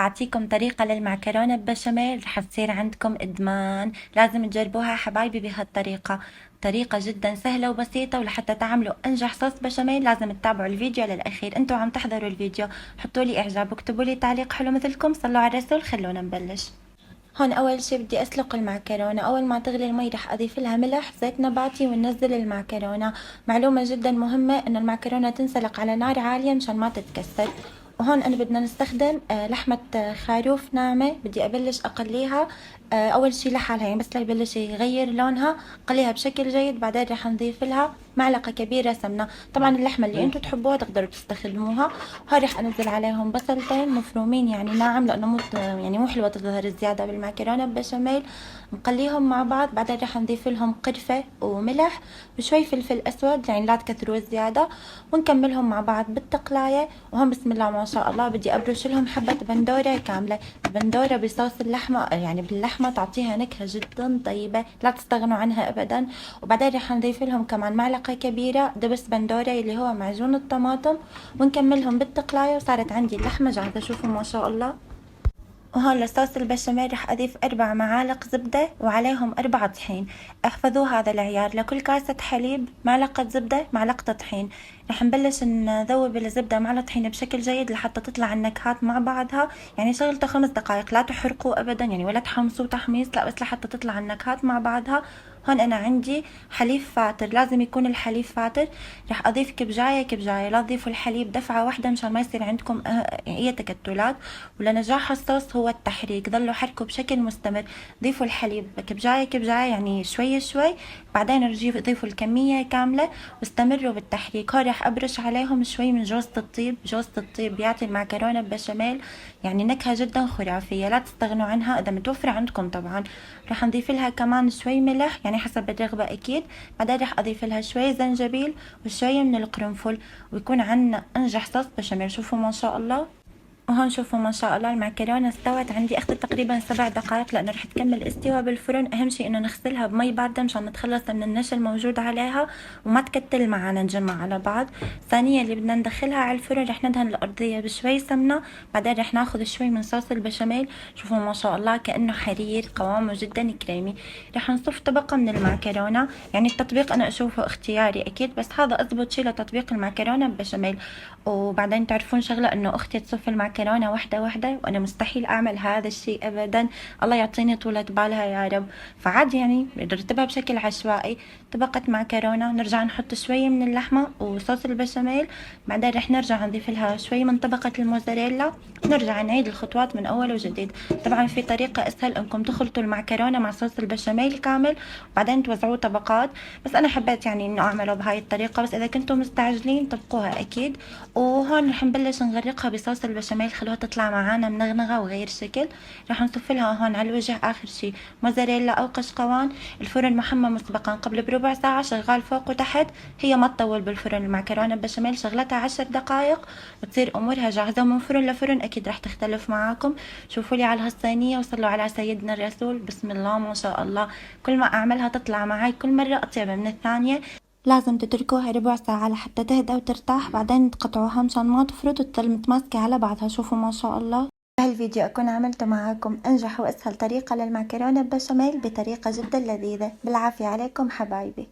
أعطيكم طريقة للمعكرونة ببشاميل رح تصير عندكم إدمان. لازم تجربوها حبايبي بهالطريقة. طريقة جدا سهلة وبسيطة، ولحتى تعملوا أنجح صوص بشاميل لازم تتابعوا الفيديو للأخير. انتوا عم تحضروا الفيديو حطوا لي إعجاب واكتبوا لي تعليق حلو مثلكم. صلوا على الرسول. خلونا نبلش. هون أول شي بدي أسلق المعكرونة. أول ما تغلي المي رح أضيف لها ملح زيت نباتي وننزل المعكرونة. معلومة جدا مهمة إنه المعكرونة تنسلق على نار عالية مشان ما تتكسر. وهون أنا بدنا نستخدم لحمة خروف ناعمة. بدي أبلش أقليها أول شي لحالها، يعني بس ليبلش يغير لونها قليها بشكل جيد. بعدين رح نضيف لها معلقة كبيرة سمنة. طبعا اللحمة اللي انتو تحبوها تقدروا تستخدموها. هاي رح انزل عليهم بصلتين مفرومين يعني ناعم، لانه مو حلوة تظهر زيادة بالمعكرونة بشاميل. نقليهم مع بعض. بعدين رح نضيف لهم قرفة وملح وشوي فلفل اسود، يعني لا تكثروا زيادة. ونكملهم مع بعض بالتقلاية. وهم بسم الله ما شاء الله بدي ابرش لهم حبة بندورة كاملة. البندورة بصوص اللحمة يعني باللحمة تعطيها نكهة جدا طيبة، لا تستغنوا عنها ابدا. وبعدين رح نضيف لهم كمان معلقة كبيرة دبس بندورة اللي هو معجون الطماطم. ونكملهم بالتقلاية. وصارت عندي اللحمة جاهزة، شوفوا ما شاء الله. وهون لصوص البشاميل رح أضيف 4 معالق زبدة وعليهم 4 طحين. احفظوا هذا العيار، لكل كاسة حليب معلقة زبدة معلقة طحين. رح نبلش نذوب الزبدة مع الطحين بشكل جيد لحتى تطلع النكهات مع بعضها. يعني شغلته 5 دقائق، لا تحرقوا أبدا يعني ولا تحمصوا تحميص، لا بس لحتى تطلع النكهات مع بعضها. هون أنا عندي حليب فاتر، لازم يكون الحليب فاتر. رح أضيف كبجاية كبجاية، لا تضيفوا الحليب دفعة واحدة مشان ما يصير عندكم أي تكتلات. ولنجاح الصوص هو التحريك، ضلوا حركوا بشكل مستمر. ضيفوا الحليب كبجاية كبجاية يعني شوي شوي. بعدين رجعوا ضيفوا الكمية كاملة واستمروا بالتحريك. هون رح أبرش عليهم شوي من جوزة الطيب. جوزة الطيب بيعطي المعكرونة بشاميل يعني نكهة جدا خرافية، لا تستغنوا عنها إذا متوفرة عندكم طبعا. رح نضيف لها كمان شوي ملح يعني حسب الرغبة أكيد. بعدين رح أضيف لها شوي زنجبيل وشوية من القرنفل، ويكون عنا أنجح صوص بشاميل. شوفوا ما شاء الله. وهون شوفوا ما شاء الله المعكرونة استوت عندي، اخذت تقريبا 7 دقائق لانه رح تكمل استوى بالفرن. اهم شيء انه نغسلها بمي باردة مشان نتخلص من النشا الموجود عليها وما تكتل معنا نجمع على بعض. ثانيا اللي بدنا ندخلها على الفرن رح ندهن الارضية بشوي سمنة. بعدين رح ناخذ شوي من صوص البشاميل. شوفوا ما شاء الله كأنه حرير، قوامه جدا كريمي. رح نصف طبقة من المعكرونة، يعني التطبيق انا اشوفه اختياري اكيد، بس هذا اضبط شيء لتطبيق المعكرونة ببشاميل. وبعدين تعرفون شغلة انه اختي تصف المعكرونة واحدة واحدة وانا مستحيل اعمل هذا الشيء ابدا. الله يعطيني طولة بالها يا رب. فعادي يعني نرتبها بشكل عشوائي. طبقة معكرونة، نرجع نحط شوي من اللحمة وصوص البشاميل. بعدين رح نرجع نضيف لها شوي من طبقة الموزاريلا. نرجع نعيد الخطوات من اول وجديد. طبعا في طريقة اسهل انكم تخلطوا المعكرونة مع صوص البشاميل كامل وبعدين توزعوه طبقات، بس انا حبيت يعني انه اعمله بهاي الطريقة. بس اذا كنتم مستعجلين طبقوها اكيد. وهون رح نبلش نغرقها بصوص البشاميل، خلوها تطلع معانا منغنغة وغير شكل. رح نصف لها هون على الوجه اخر شي موزاريلا او قشقوان. الفرن محمى مسبقا قبل بربع ساعة، شغال فوق وتحت. هي ما تطول بالفرن المعكرونة بشاميل، شغلتها 10 دقائق وتصير امورها جاهزة. ومن فرن لفرن اكيد رح تختلف معاكم. شوفوا لي على هالصينية وصلوا على سيدنا الرسول. بسم الله ما شاء الله. كل ما اعملها تطلع معي كل مرة اطيب من الثانية. لازم تتركوها ربع ساعة لحتى تهدى وترتاح. بعدين تقطعوها مشان ما تفرط وتضل متماسكة على بعضها. شوفوا ما شاء الله. بهالفيديو أكون عملت معاكم أنجح وأسهل طريقة للمعكرونة بشاميل بطريقة جدا لذيذة. بالعافية عليكم حبايبي.